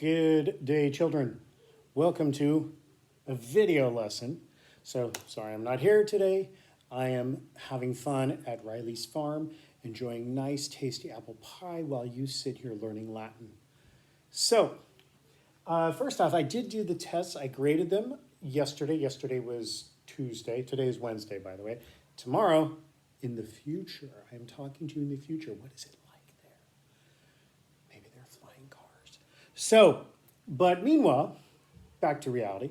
Good day, children. Welcome to a video lesson. So, sorry I'm not here today. I am having fun at Riley's farm, enjoying nice, tasty apple pie while you sit here learning Latin. So, first off, I did do the tests. I graded them yesterday. Yesterday was Tuesday. Today is Wednesday, by the way. Tomorrow, in the future, I'm talking to you in the future. What is it like there? Maybe they're flying cars. So, but meanwhile, back to reality.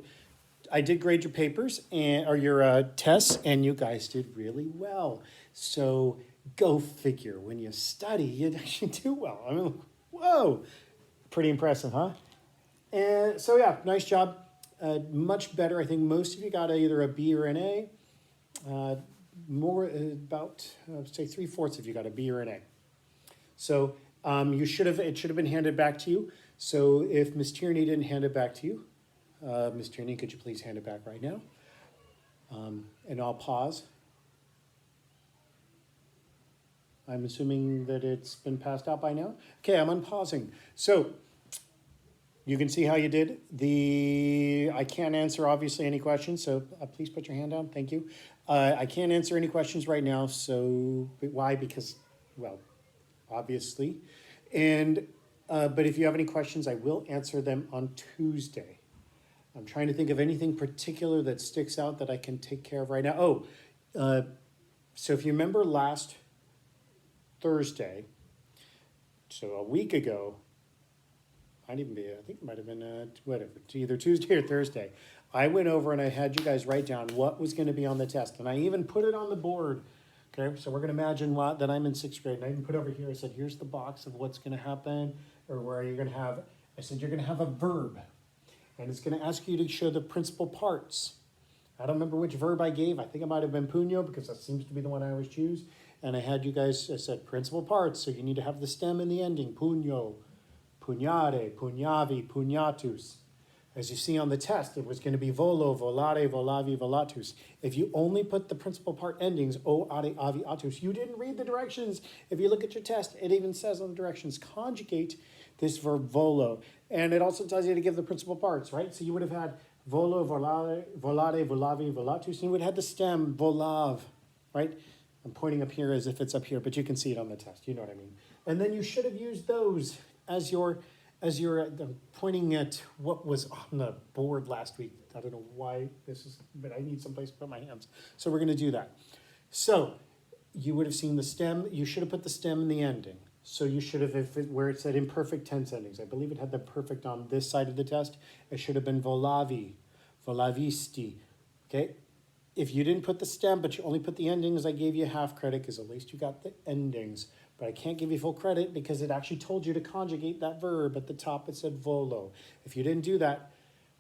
I did grade your papers or your tests, and you guys did really well. So go figure. When you study, you actually do well. I mean, whoa, pretty impressive, huh? And so yeah, nice job. Much better. I think most of you got either a B or an A. More about say 3/4 of you got a B or an A. So it should have been handed back to you. So if Ms. Tierney didn't hand it back to you, Ms. Tierney, could you please hand it back right now? And I'll pause. I'm assuming that it's been passed out by now. Okay, I'm unpausing. So you can see how you did. I can't answer obviously any questions, so please put your hand down. Thank you. I can't answer any questions right now. So why? Because, well, obviously. And but if you have any questions, I will answer them on Tuesday. I'm trying to think of anything particular that sticks out that I can take care of right now. Oh, so if you remember last Thursday, so a week ago, I think it might have been whatever, either Tuesday or Thursday. I went over and I had you guys write down what was going to be on the test, and I even put it on the board. Okay, so we're going to imagine that I'm in 6th grade, and I even put over here, I said, here's the box of what's going to happen, or where you're going to have, I said, you're going to have a verb, and it's going to ask you to show the principal parts. I don't remember which verb I gave. I think it might have been puño, because that seems to be the one I always choose. And I had you guys, I said, principal parts, so you need to have the stem and the ending, puño, pugnare, pugnavi, pugnatus. As you see on the test, it was going to be volo, volare, volavi, volatus. If you only put the principal part endings, o, ade, avi, atus, you didn't read the directions. If you look at your test, it even says on the directions, conjugate this verb volo. And it also tells you to give the principal parts, right? So you would have had volo, volare, volare, volavi, volatus, and you would have had the stem, volav, right? I'm pointing up here as if it's up here, but you can see it on the test. You know what I mean. And then you should have used those as you're pointing at what was on the board last week. I don't know why this is, but I need someplace to put my hands. So we're going to do that. So you would have seen the stem. You should have put the stem in the ending. So you should have, where it said imperfect tense endings, I believe it had the perfect on this side of the test. It should have been volavi, volavisti. Okay. If you didn't put the stem, but you only put the endings, I gave you half credit because at least you got the endings. But I can't give you full credit because it actually told you to conjugate that verb. At the top it said volo. If you didn't do that,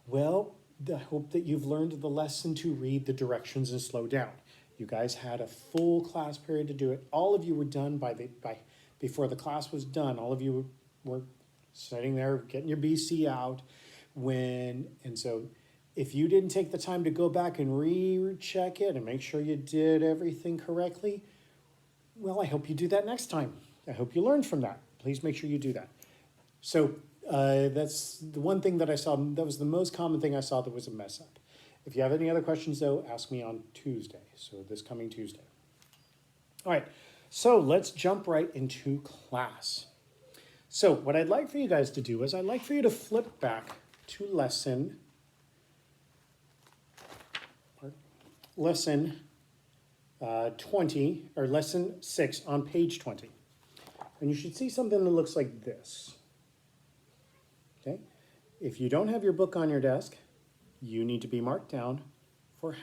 well, I hope that you've learned the lesson to read the directions and slow down. You guys had a full class period to do it. All of you were done before the class was done. All of you were sitting there getting your BC out and so if you didn't take the time to go back and recheck it and make sure you did everything correctly, well, I hope you do that next time. I hope you learned from that. Please make sure you do that. So that's the one thing that I saw. That was the most common thing I saw that was a mess up. If you have any other questions, though, ask me on Tuesday. So this coming Tuesday. All right. So let's jump right into class. So what I'd like for you guys to do is I'd like for you to flip back to lesson 20, or lesson 6 on page 20. And you should see something that looks like this. Okay? If you don't have your book on your desk, you need to be marked down for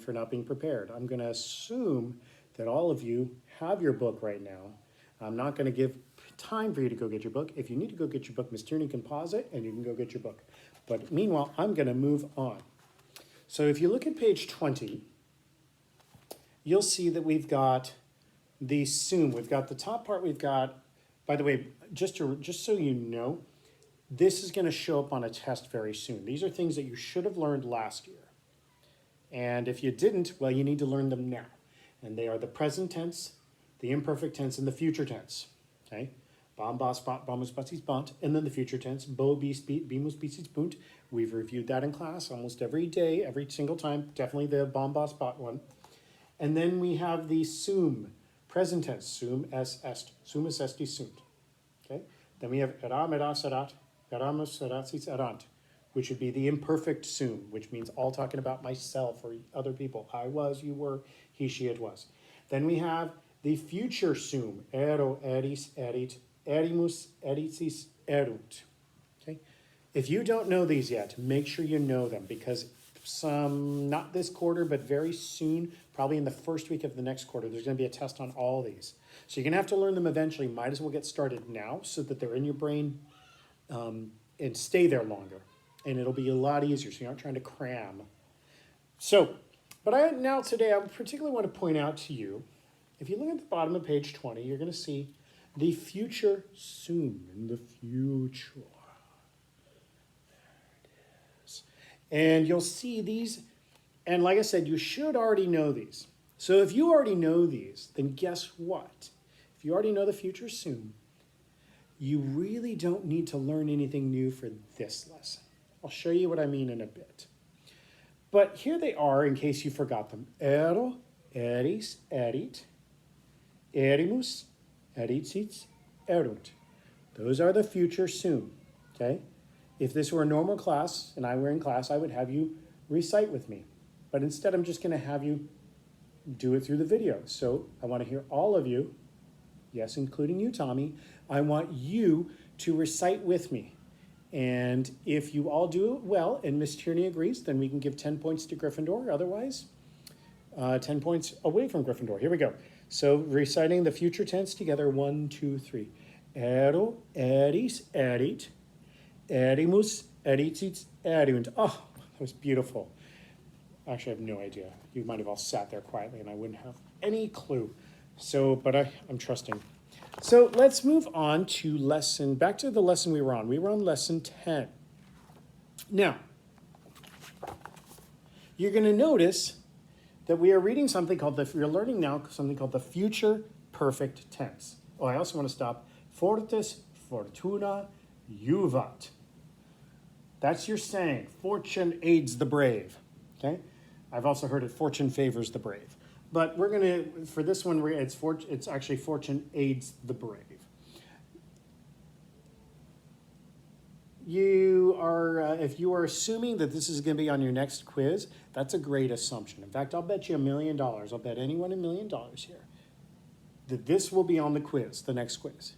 not being prepared. I'm going to assume that all of you have your book right now. I'm not going to give time for you to go get your book. If you need to go get your book, Ms. Tierney can pause it and you can go get your book. But meanwhile, I'm going to move on. So if you look at page 20, you'll see that we've got the sum. We've got the top part. We've got, by the way, just so you know, this is going to show up on a test very soon. These are things that you should have learned last year. And if you didn't, well, you need to learn them now. And they are the present tense, the imperfect tense, and the future tense. Okay? Bombas, bot, bombus, butties, bont, and then the future tense, bo, bis, beat, bimus, bisis, bunt. We've reviewed that in class almost every day, every single time, definitely the bombas, bot one. And then we have the sum, present tense, sum es est, sumus esti sunt. Okay? Then we have eram, eras, erat, eramus, erasis, erant, which would be the imperfect sum, which means all talking about myself or other people. I was, you were, he, she, it was. Then we have the future sum, ero, eris, erit, erimus, eritis, erunt. Okay? If you don't know these yet, make sure you know them because not this quarter, but very soon, probably in the first week of the next quarter, there's going to be a test on all these. So you're going to have to learn them eventually. Might as well get started now so that they're in your brain and stay there longer. And it'll be a lot easier so you aren't trying to cram. So, but now today I particularly want to point out to you, if you look at the bottom of page 20, you're going to see the future sum in the future. And you'll see these, and like I said, you should already know these. So if you already know these, then guess what? If you already know the future sum, you really don't need to learn anything new for this lesson. I'll show you what I mean in a bit. But here they are in case you forgot them. Ero, eris, erit, erimus, eritis, erunt. Those are the future sum, okay? If this were a normal class and I were in class, I would have you recite with me. But instead, I'm just going to have you do it through the video. So I want to hear all of you, yes, including you, Tommy. I want you to recite with me. And if you all do it well and Miss Tierney agrees, then we can give 10 points to Gryffindor. Otherwise, 10 points away from Gryffindor. Here we go. So reciting the future tense together. 1, 2, 3. Ero, eris, erit. Erimus, eritis, erunt. Oh, that was beautiful. Actually, I have no idea. You might have all sat there quietly and I wouldn't have any clue. So, but I'm trusting. So let's move on to back to the lesson we were on. We were on lesson 10. Now, you're going to notice that we are reading something called we're learning now something called the future perfect tense. Oh, I also want to stop. Fortis, fortuna, juvat. That's your saying. Fortune aids the brave. Okay? I've also heard it, fortune favors the brave. But we're going to, for this one, it's actually fortune aids the brave. If you are assuming that this is going to be on your next quiz, that's a great assumption. In fact, I'll bet you $1 million. I'll bet anyone $1 million here that this will be on the quiz, the next quiz.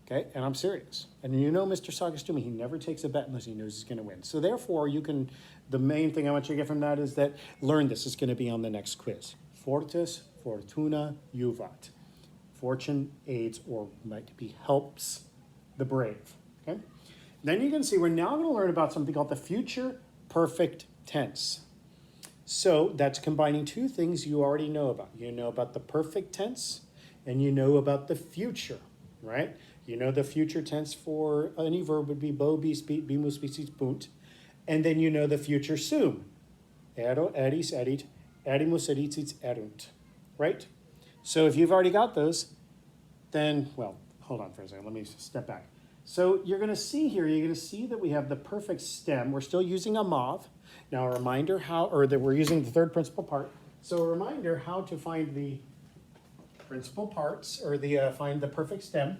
Okay, and I'm serious. And you know Mr. Sagastumi, he never takes a bet unless he knows he's going to win. So therefore, the main thing I want you to get from that is that learn this is going to be on the next quiz. Fortis, fortuna, juvat. Fortune aids or might be helps the brave. Okay. Then you can see we're now going to learn about something called the future perfect tense. So that's combining two things you already know about. You know about the perfect tense and you know about the future, right? You know the future tense for any verb would be bo, bis, beat, bimus, bisis, bunt. And then you know the future sum. Ero, eris, erit, erimus, eritis, erunt. Right? So if you've already got those, then, well, hold on for a second. Let me step back. So you're going to see here, you're going to see that we have the perfect stem. We're still using a mauve. Now a reminder that we're using the third principal part. So a reminder how to find the principal parts or find the perfect stem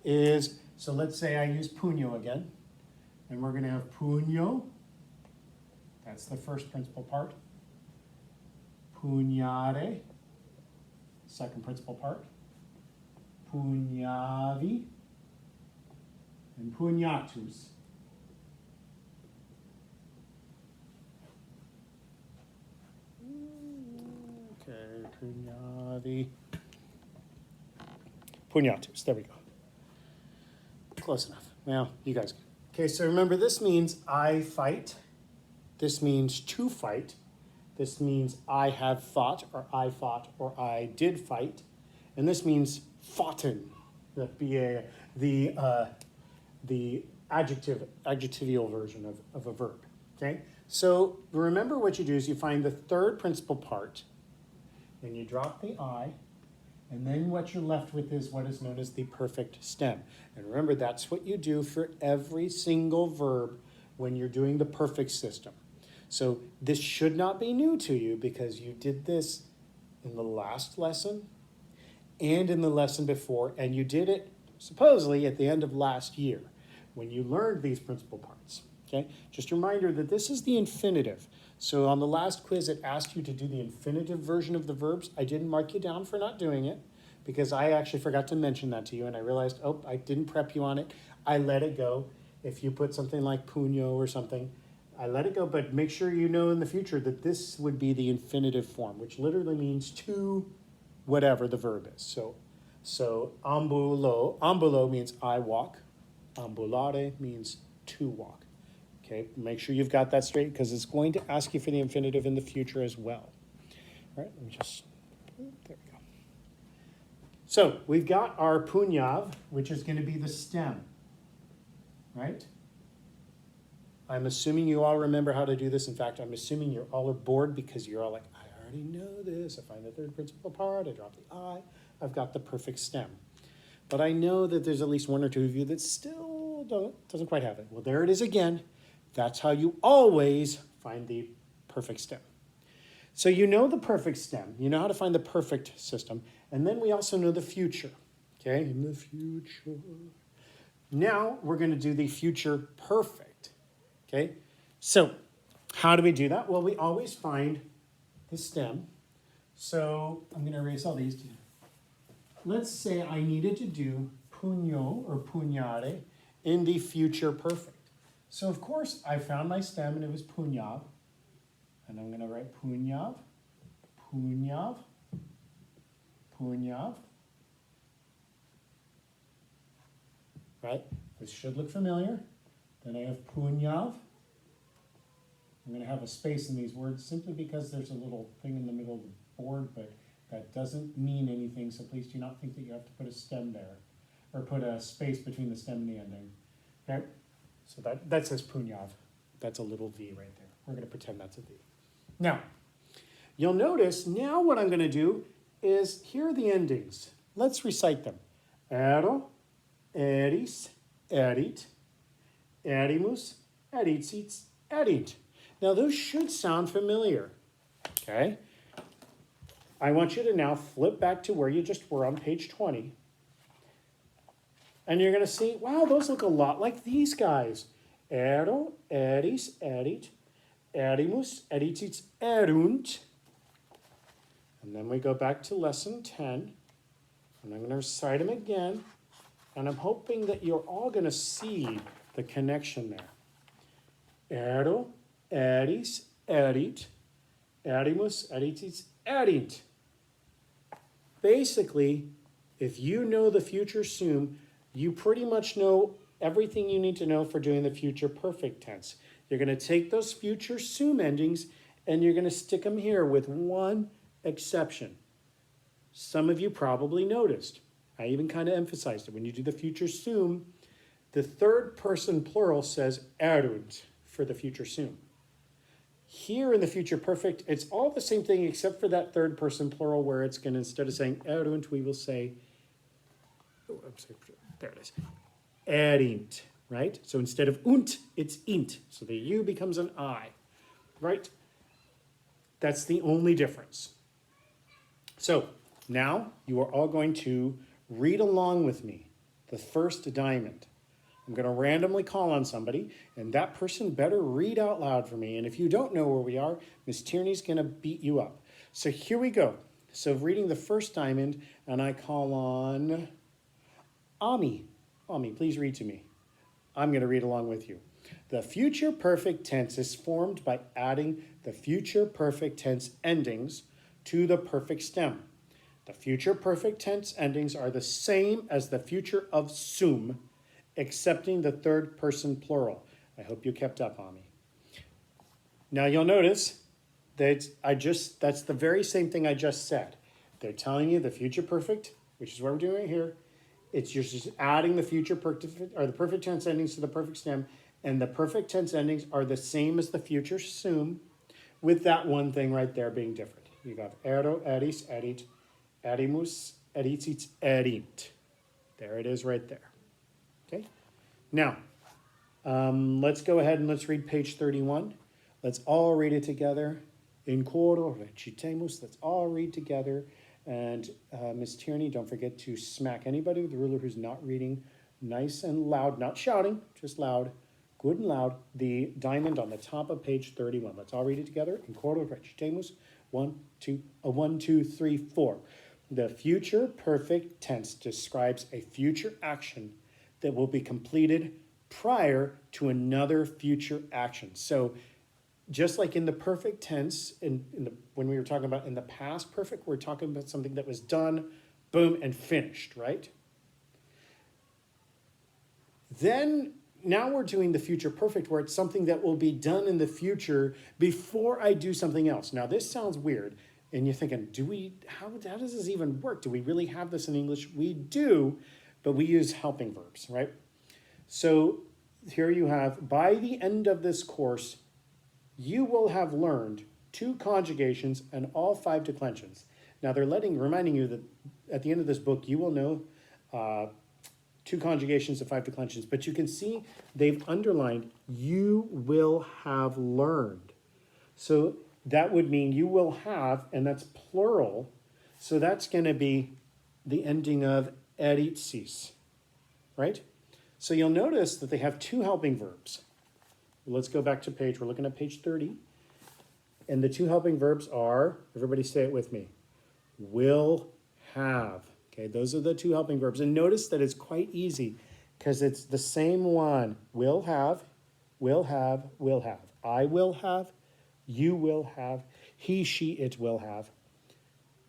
is, so let's say I use pugno again, and we're going to have pugno, that's the first principal part, pugnare, second principal part, pugnavi, and pugnatus. Okay, pugnavi, pugnatus, there we go. Close enough. Well, you guys. Okay, so remember this means I fight. This means to fight. This means I have fought, or I fought, or I did fight. And this means foughten. That'd be the adjectival version of a verb. Okay? So remember what you do is you find the third principal part, and you drop the I, And then what you're left with is what is known as the perfect stem. And remember, that's what you do for every single verb when you're doing the perfect system. So this should not be new to you because you did this in the last lesson and in the lesson before, and you did it supposedly at the end of last year when you learned these principal parts. Okay? Just a reminder that this is the infinitive. So on the last quiz, it asked you to do the infinitive version of the verbs. I didn't mark you down for not doing it because I actually forgot to mention that to you, and I realized, oh, I didn't prep you on it. I let it go. If you put something like puño or something, I let it go, but make sure you know in the future that this would be the infinitive form, which literally means to whatever the verb is. So ambulo means I walk. Ambulare means to walk. Okay, make sure you've got that straight because it's going to ask you for the infinitive in the future as well. All right, let me just, there we go. So we've got our punyav, which is going to be the stem, right? I'm assuming you all remember how to do this. In fact, I'm assuming you're all are bored because you're all like, I already know this. I find the third principal part, I drop the I, I've got the perfect stem. But I know that there's at least one or two of you that still doesn't quite have it. Well, there it is again. That's how you always find the perfect stem. So you know the perfect stem. You know how to find the perfect system. And then we also know the future. Okay, in the future. Now we're going to do the future perfect. Okay, so how do we do that? Well, we always find the stem. So I'm going to erase all these. Let's say I needed to do puño or puñare in the future perfect. So of course I found my stem and it was punyav. And I'm going to write punyav, punyav, punyav. Right? This should look familiar. Then I have punyav. I'm going to have a space in these words simply because there's a little thing in the middle of the board, but that doesn't mean anything, so please do not think that you have to put a stem there or put a space between the stem and the ending. Okay? So that says punyav. That's a little V right there. We're going to pretend that's a V. Now, you'll notice now what I'm going to do is here are the endings. Let's recite them. Ero, eris, erit, erimus, eritsits, erit. Now those should sound familiar. Okay? I want you to now flip back to where you just were on page 20. And you're going to see, wow, those look a lot like these guys. Ero, eris, erit, erimus, eritsits, erunt. And then we go back to lesson 10. And I'm going to recite them again. And I'm hoping that you're all going to see the connection there. Ero, eris, erit, erimus, eritsits, erint. Basically, if you know the future soon, you pretty much know everything you need to know for doing the future perfect tense. You're going to take those future sum endings and you're going to stick them here with one exception. Some of you probably noticed. I even kind of emphasized it. When you do the future sum, the third person plural says erunt for the future sum. Here in the future perfect, it's all the same thing except for that third person plural where it's going to, instead of saying erunt, we will say, oh, I'm sorry, there it is, erint, right? So instead of unt, it's int. So the U becomes an I, right? That's the only difference. So now you are all going to read along with me the first diamond. I'm going to randomly call on somebody, and that person better read out loud for me. And if you don't know where we are, Miss Tierney's going to beat you up. So here we go. So reading the first diamond, and I call on Ami. Ami, please read to me. I'm going to read along with you. The future perfect tense is formed by adding the future perfect tense endings to the perfect stem. The future perfect tense endings are the same as the future of sum, excepting the third person plural. I hope you kept up on me. Now you'll notice that that's the very same thing I just said. They're telling you the future perfect, which is what we're doing right here. It's just adding the future perfect or the perfect tense endings to the perfect stem, and the perfect tense endings are the same as the future sum, with that one thing right there being different. You got ero, eris, erit, erimus, Eriți, it's erint. There it is right there. Okay? Now, let's go ahead and let's read page 31. Let's all read it together. In coro recitemus. Let's all read together. And Miss Tierney, don't forget to smack anybody with the ruler who's not reading nice and loud, not shouting, just loud, good and loud, the diamond on the top of page 31. Let's all read it together. In coro recitemus. 1, 2, 3, 4. The future perfect tense describes a future action that will be completed prior to another future action. So just like in the perfect tense, when we were talking about in the past perfect, we're talking about something that was done, boom, and finished, right? Then now we're doing the future perfect where it's something that will be done in the future before I do something else. Now this sounds weird and you're thinking, how does this even work? Do we really have this in English? We do, but we use helping verbs, right? So here you have, by the end of this course, you will have learned 2 conjugations and all 5 declensions. Now they're reminding you that at the end of this book, you will know 2 conjugations and 5 declensions, but you can see they've underlined, you will have learned. So that would mean you will have, and that's plural, so that's going to be the ending of eritsis, right? So you'll notice that they have 2 helping verbs. Let's go back to we're looking at page 30, and the 2 helping verbs are, everybody say it with me, will have. Okay, those are the 2 helping verbs. And notice that it's quite easy because it's the same one. Will have, will have, will have. I will have, you will have, he, she, it will have.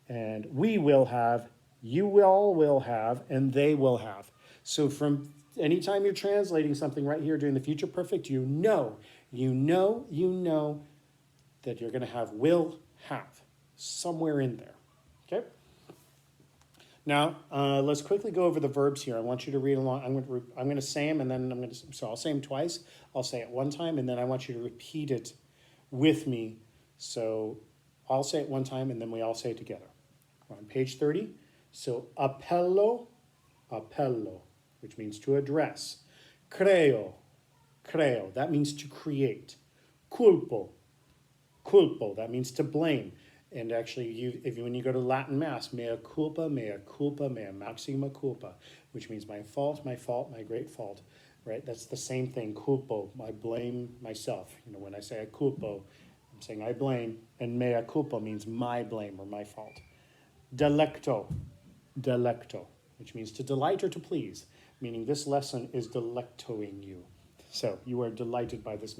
And we will have, you all will have, and they will have. So from anytime you're translating something right here during the future perfect, you know that you're going to have will have somewhere in there. Okay? Now, let's quickly go over the verbs here. I want you to read along. I'm going to say them, and then so I'll say them twice. I'll say it one time, and then I want you to repeat it with me. So I'll say it one time, and then we all say it together. We're on page 30. So appello, which means to address. Creo, that means to create. Culpo, that means to blame. And actually, when you go to Latin Mass, mea culpa, mea maxima culpa, which means my fault, my great fault, right? That's the same thing, culpo, I blame myself. When I say I culpo, I'm saying I blame, and mea culpa means my blame or my fault. Delecto, which means to delight or to please, meaning this lesson is delectoing you. So you are delighted by this.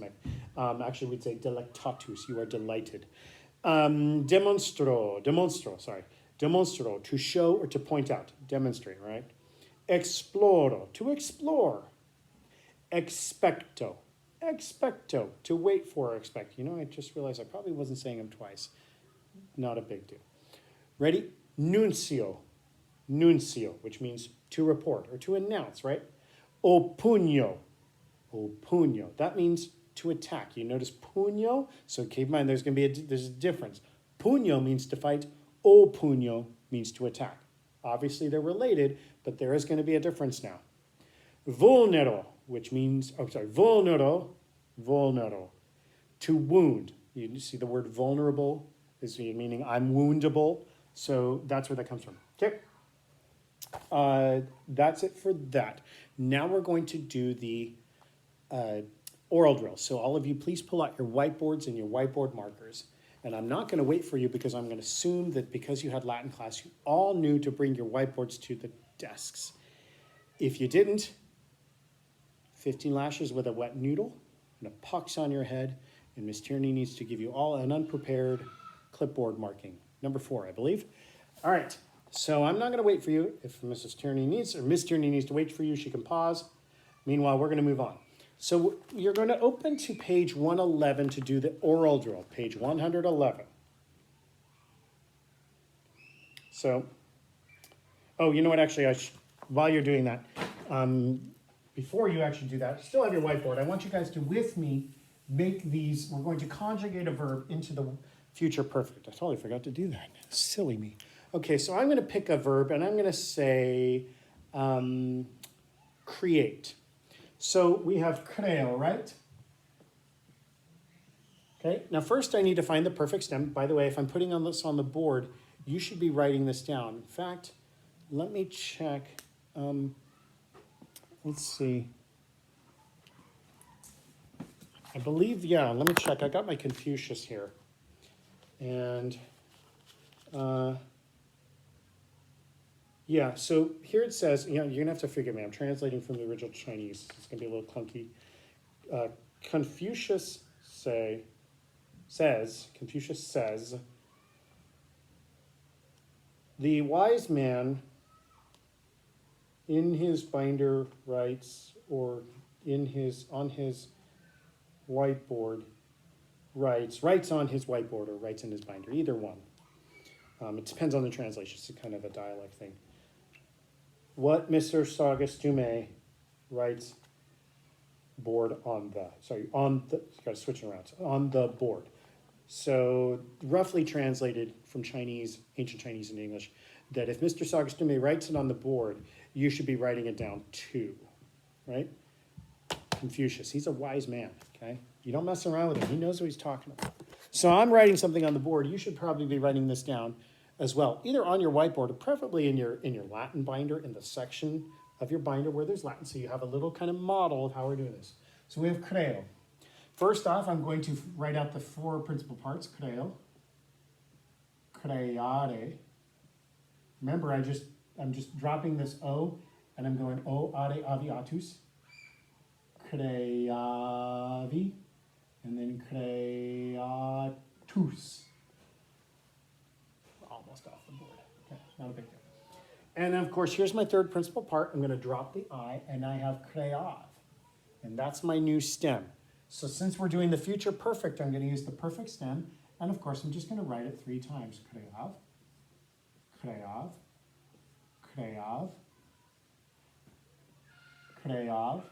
Actually, we'd say delectatus, you are delighted. Demonstro, to show or to point out, demonstrate, right? Exploro, to explore. Expecto, to wait for or expect. I just realized I probably wasn't saying them twice. Not a big deal. Ready? Nuncio, which means to report or to announce, right? Opugno, that means to attack. You notice pugno, so keep in mind there's a difference. Pugno means to fight, opugno means to attack. Obviously they're related, but there is going to be a difference now. Vulnero, which means, vulnero, to wound. You see the word vulnerable is meaning I'm woundable, so that's where that comes from. Okay, that's it for that. Now we're going to do the oral drill. So all of you, please pull out your whiteboards and your whiteboard markers. And I'm not going to wait for you because I'm going to assume that because you had Latin class, you all knew to bring your whiteboards to the desks. If you didn't, 15 lashes with a wet noodle and a pox on your head, and Miss Tierney needs to give you all an unprepared clipboard marking. Number 4, I believe. All right, so I'm not going to wait for you. If Miss Tierney needs to wait for you, she can pause. Meanwhile, we're going to move on. So you're going to open to page 111 to do the oral drill, page 111. So, oh, you know what, actually, while you're doing that, before you actually do that, still have your whiteboard. I want you guys to, with me, make these, we're going to conjugate a verb into the future perfect. I totally forgot to do that. Silly me. Okay, so I'm going to pick a verb and I'm going to say create. So we have creo, right? Okay, now first I need to find the perfect stem. By the way, if I'm putting this on the board, you should be writing this down. In fact, let me check. Let's see. I believe, yeah, let me check. I got my Confucius here. And yeah, so here it says, you're going to have to forgive me. I'm translating from the original Chinese. It's going to be a little clunky. Confucius says, the wise man in his binder writes, or on his whiteboard writes on his whiteboard or writes in his binder, either one. It depends on the translation. It's kind of a dialect thing. What Mr. Saugus Dumais writes on the board. So roughly translated from Chinese, ancient Chinese into English, that if Mr. Saugus Dumais writes it on the board, you should be writing it down too, right? Confucius, he's a wise man, okay? You don't mess around with him. He knows what he's talking about. So I'm writing something on the board. You should probably be writing this down as well, either on your whiteboard or preferably in your Latin binder, in the section of your binder where there's Latin, so you have a little kind of model of how we're doing this. So we have creo. First off, I'm going to write out the four principal parts. Creo, creare. Remember, I'm just dropping this O, and I'm going O, are, aviatus. Creavi, and then creatus. Almost off the board. Okay, not a big deal. And of course, here's my third principal part. I'm going to drop the I, and I have creav. And that's my new stem. So since we're doing the future perfect, I'm going to use the perfect stem. And of course, I'm just going to write it 3 times. Creav, creav, creav, creav,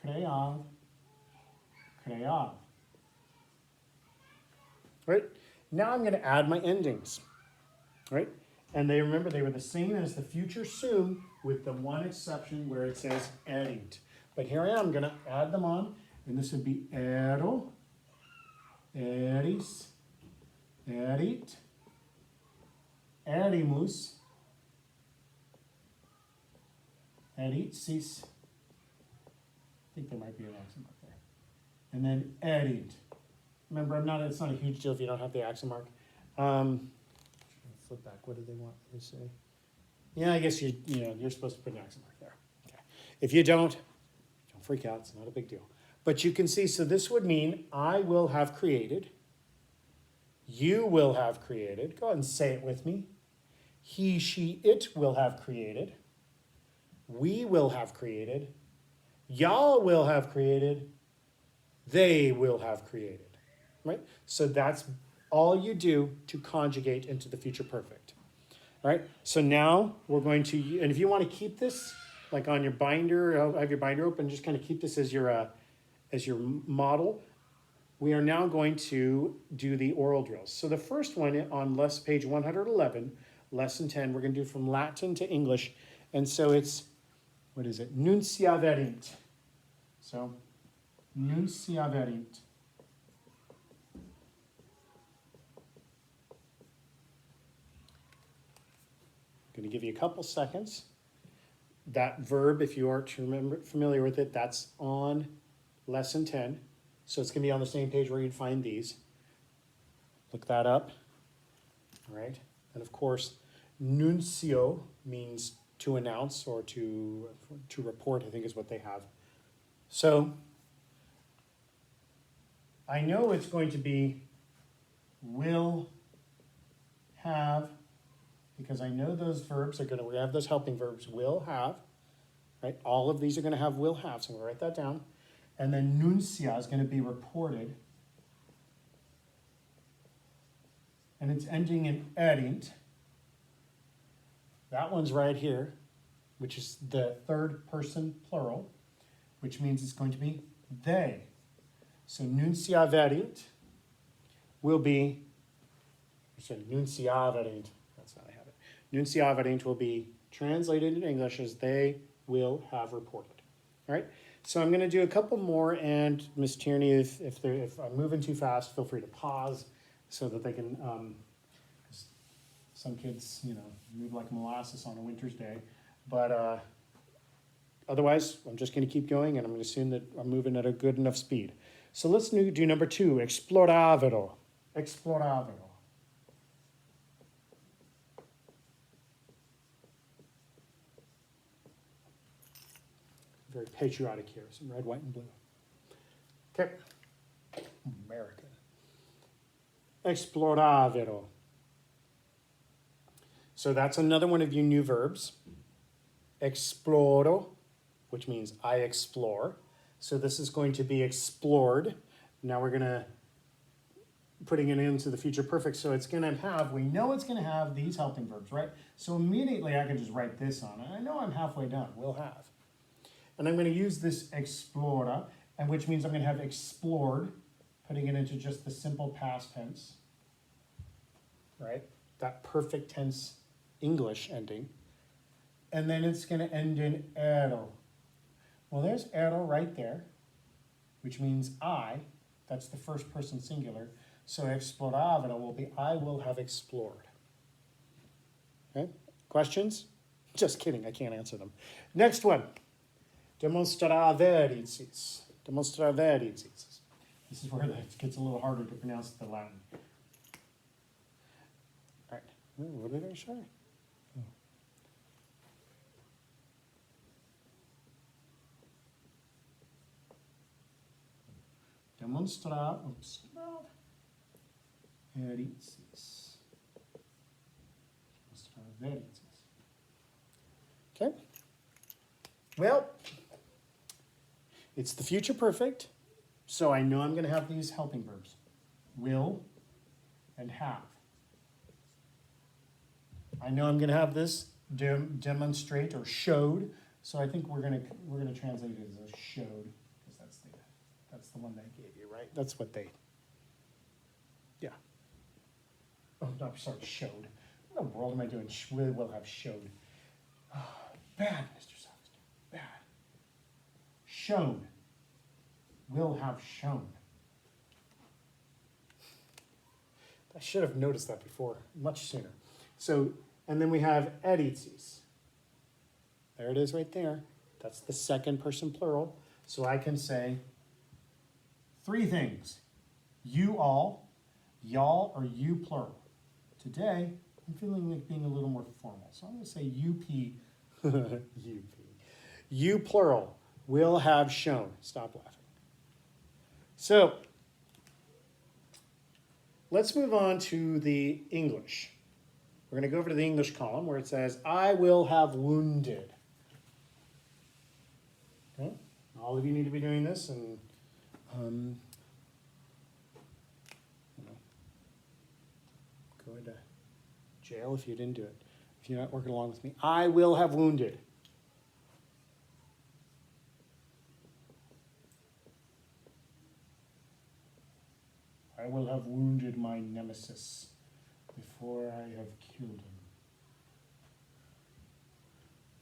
creav, creav. Right? Now I'm going to add my endings. Right? And they were the same as the future soon, with the one exception where it says erint. But here I am going to add them on, and this would be ero, eris, erit, erimus, eritsis. I think there might be an accent mark there. And then erint. Remember, it's not a huge deal if you don't have the accent mark. Flip back. What do they want me to say? Yeah, I guess you're supposed to put an accent mark there. Okay. If you don't freak out. It's not a big deal. But you can see, so this would mean I will have created. You will have created. Go ahead and say it with me. He, she, it will have created. We will have created. Y'all will have created. They will have created. Right? So that's all you do to conjugate into the future perfect. All right? So now we're going to, and if you want to keep this like on your binder, I'll have your binder open, just kind of keep this as your model. We are now going to do the oral drills. So the first one on page 111, lesson 10, we're going to do from Latin to English. And so it's, what is it? Nunciaverint. So, nunciaverint. I'm going to give you a couple seconds. That verb, if you are familiar with it, that's on lesson 10. So it's going to be on the same page where you'd find these. Look that up. All right. And of course, nuncio means to announce or to report, I think is what they have. So I know it's going to be will, have, because I know those verbs are going to, we have those helping verbs, will, have, right? All of these are going to have will, have, so I'm going to write that down. And then nuncia is going to be reported. And it's ending in erint. That one's right here, which is the third person plural, which means it's going to be they. So nunciaverint will be, nunciaverint. that's not, I have it. Nunciavit will be translated into English as they will have reported. All right, so I'm going to do a couple more, and Ms. Tierney, if I'm moving too fast, feel free to pause so that they can, 'cause some kids, you know, move like molasses on a winter's day. But otherwise, I'm just going to keep going, and I'm going to assume that I'm moving at a good enough speed. So let's do number 2, exploravero. Exploravero. Very patriotic here, some red, white, and blue. Okay. American. Exploravero. So that's another one of your new verbs. Exploro, which means I explore. So this is going to be explored. Now we're going to putting it into the future perfect. So it's going to have, we know it's going to have these helping verbs, right? So immediately I can just write this on. And I know I'm halfway done. Will have. And I'm going to use this explora, and which means I'm going to have explored, putting it into just the simple past tense, right? That perfect tense English ending. And then it's going to end in ero. Well, there's ero right there, which means I. That's the first person singular. So exploravero will be I will have explored. Okay? Questions? Just kidding, I can't answer them. Next one. Demonstraveritis. Demonstraveritis. This is where it gets a little harder to pronounce the Latin. All right. What did I say? Demonstraveritis. Demonstraveritis. Okay. Well, it's the future perfect, so I know I'm going to have these helping verbs. Will and have. I know I'm going to have this demonstrate or showed, so I think we're going to translate it as a showed, because that's the one they gave you, right? That's what they. Yeah. Oh no, sorry, showed. What in the world am I doing? Will have showed. Oh, bad, Mr. Sophist. Bad. Shown. Will have shown. I should have noticed that before, much sooner. So, and then we have editis. There it is right there. That's the second person plural. So I can say 3 things. You all, y'all, or you plural. Today, I'm feeling like being a little more formal. So I'm going to say UP. UP. You plural will have shown. Stop laughing. So, let's move on to the English. We're going to go over to the English column where it says, I will have wounded. Okay? All of you need to be doing this, and go into jail if you didn't do it. If you're not working along with me. I will have wounded. I will have wounded my nemesis before I have killed him.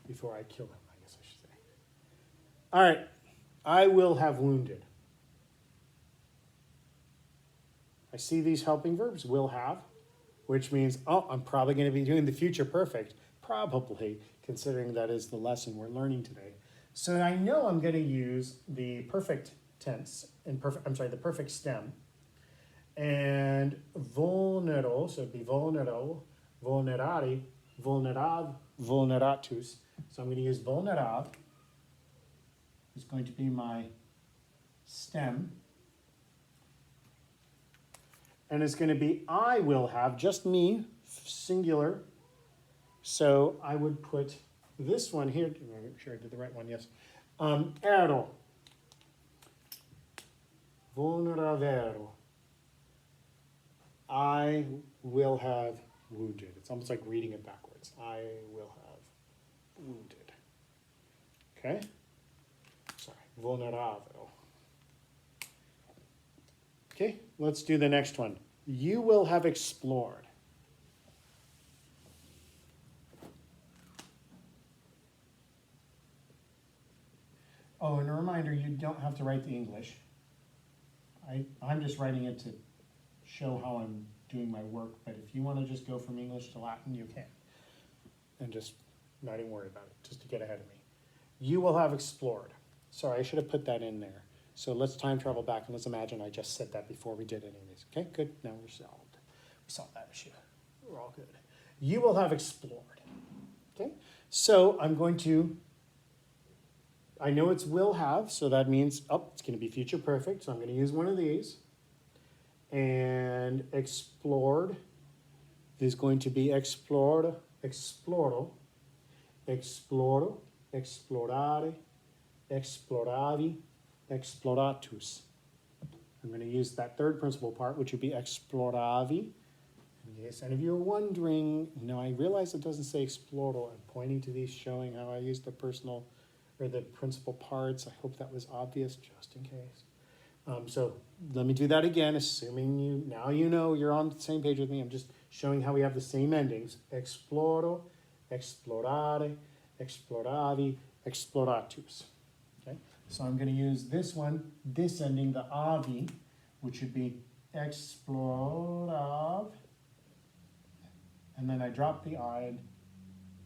Before I kill him, I guess I should say. All right. I will have wounded. I see these helping verbs, will have, which means, oh, I'm probably going to be doing the future perfect. Probably, considering that is the lesson we're learning today. So I know I'm going to use the perfect tense, the perfect stem. And vulnero, so it'd be vulnero, vulnerari, vulnerav, vulneratus. So I'm going to use vulnerav. It's going to be my stem. And it's going to be I will have, just me, singular. So I would put this one here. Make sure I did the right one, yes. Ero. Vulneravero. I will have wounded. It's almost like reading it backwards. I will have wounded. Okay? Sorry, vulneravo. Okay, let's do the next one. You will have explored. Oh, and a reminder, you don't have to write the English. I'm just writing it to show how I'm doing my work, but if you want to just go from English to Latin, you can. And just not even worry about it, just to get ahead of me. You will have explored. Sorry, I should have put that in there. So let's time travel back and let's imagine I just said that before we did any of these. Okay, good, now we're solved. We solved that issue. We're all good. You will have explored. Okay, so I'm going to, I know it's will have, so that means, oh, it's going to be future perfect, so I'm going to use one of these. And explored is going to be explored, exploro, exploro, explorare, exploravi, exploratus. I'm going to use that third principal part, which would be exploravi. In case any of you are wondering, no, I realize it doesn't say exploro. I'm pointing to these showing how I use the personal or the principal parts. I hope that was obvious, just in case. So let me do that again, assuming you, now you know you're on the same page with me. I'm just showing how we have the same endings. Exploro, explorare, exploravi, exploratus. Okay, so I'm going to use this one, this ending, the avi, which would be explorav, and then I drop the I and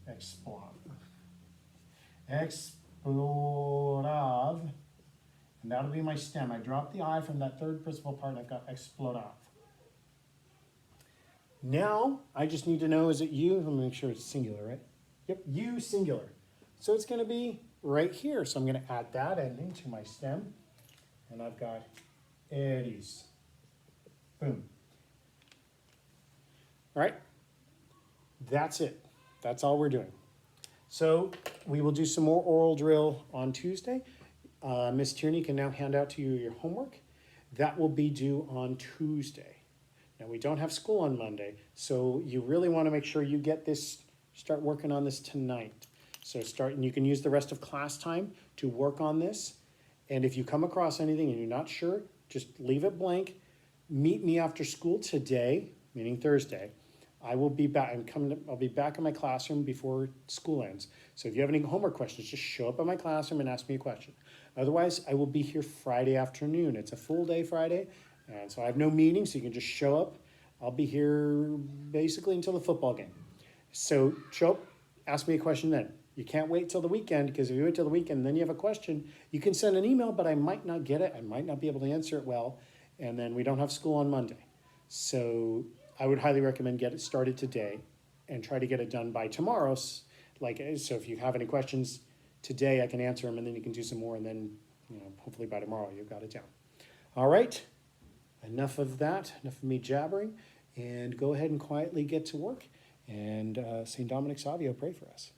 explorav. Explorav. And that'll be my stem. I drop the I from that third principal part and I've got explorav. Now, I just need to know, is it you? Let me make sure it's singular, right? Yep, you singular. So it's going to be right here. So I'm going to add that ending to my stem. And I've got eris. Boom. All right. That's it. That's all we're doing. So we will do some more oral drill on Tuesday. Miss Tierney can now hand out to you your homework. That will be due on Tuesday. Now, we don't have school on Monday, so you really want to make sure you get this, start working on this tonight. So and you can use the rest of class time to work on this. And if you come across anything and you're not sure, just leave it blank. Meet me after school today, meaning Thursday. I will be back. I'll be back in my classroom before school ends. So if you have any homework questions, just show up at my classroom and ask me a question. Otherwise, I will be here Friday afternoon. It's a full day Friday, and so I have no meeting, so you can just show up. I'll be here basically until the football game. So show up, ask me a question then. You can't wait till the weekend, because if you wait till the weekend and then you have a question, you can send an email, but I might not get it. I might not be able to answer it well, and then we don't have school on Monday. So I would highly recommend get it started today and try to get it done by tomorrow. So if you have any questions today, I can answer them, and then you can do some more, and then hopefully by tomorrow you've got it down. All right, enough of that, enough of me jabbering, and go ahead and quietly get to work. And St. Dominic Savio, pray for us.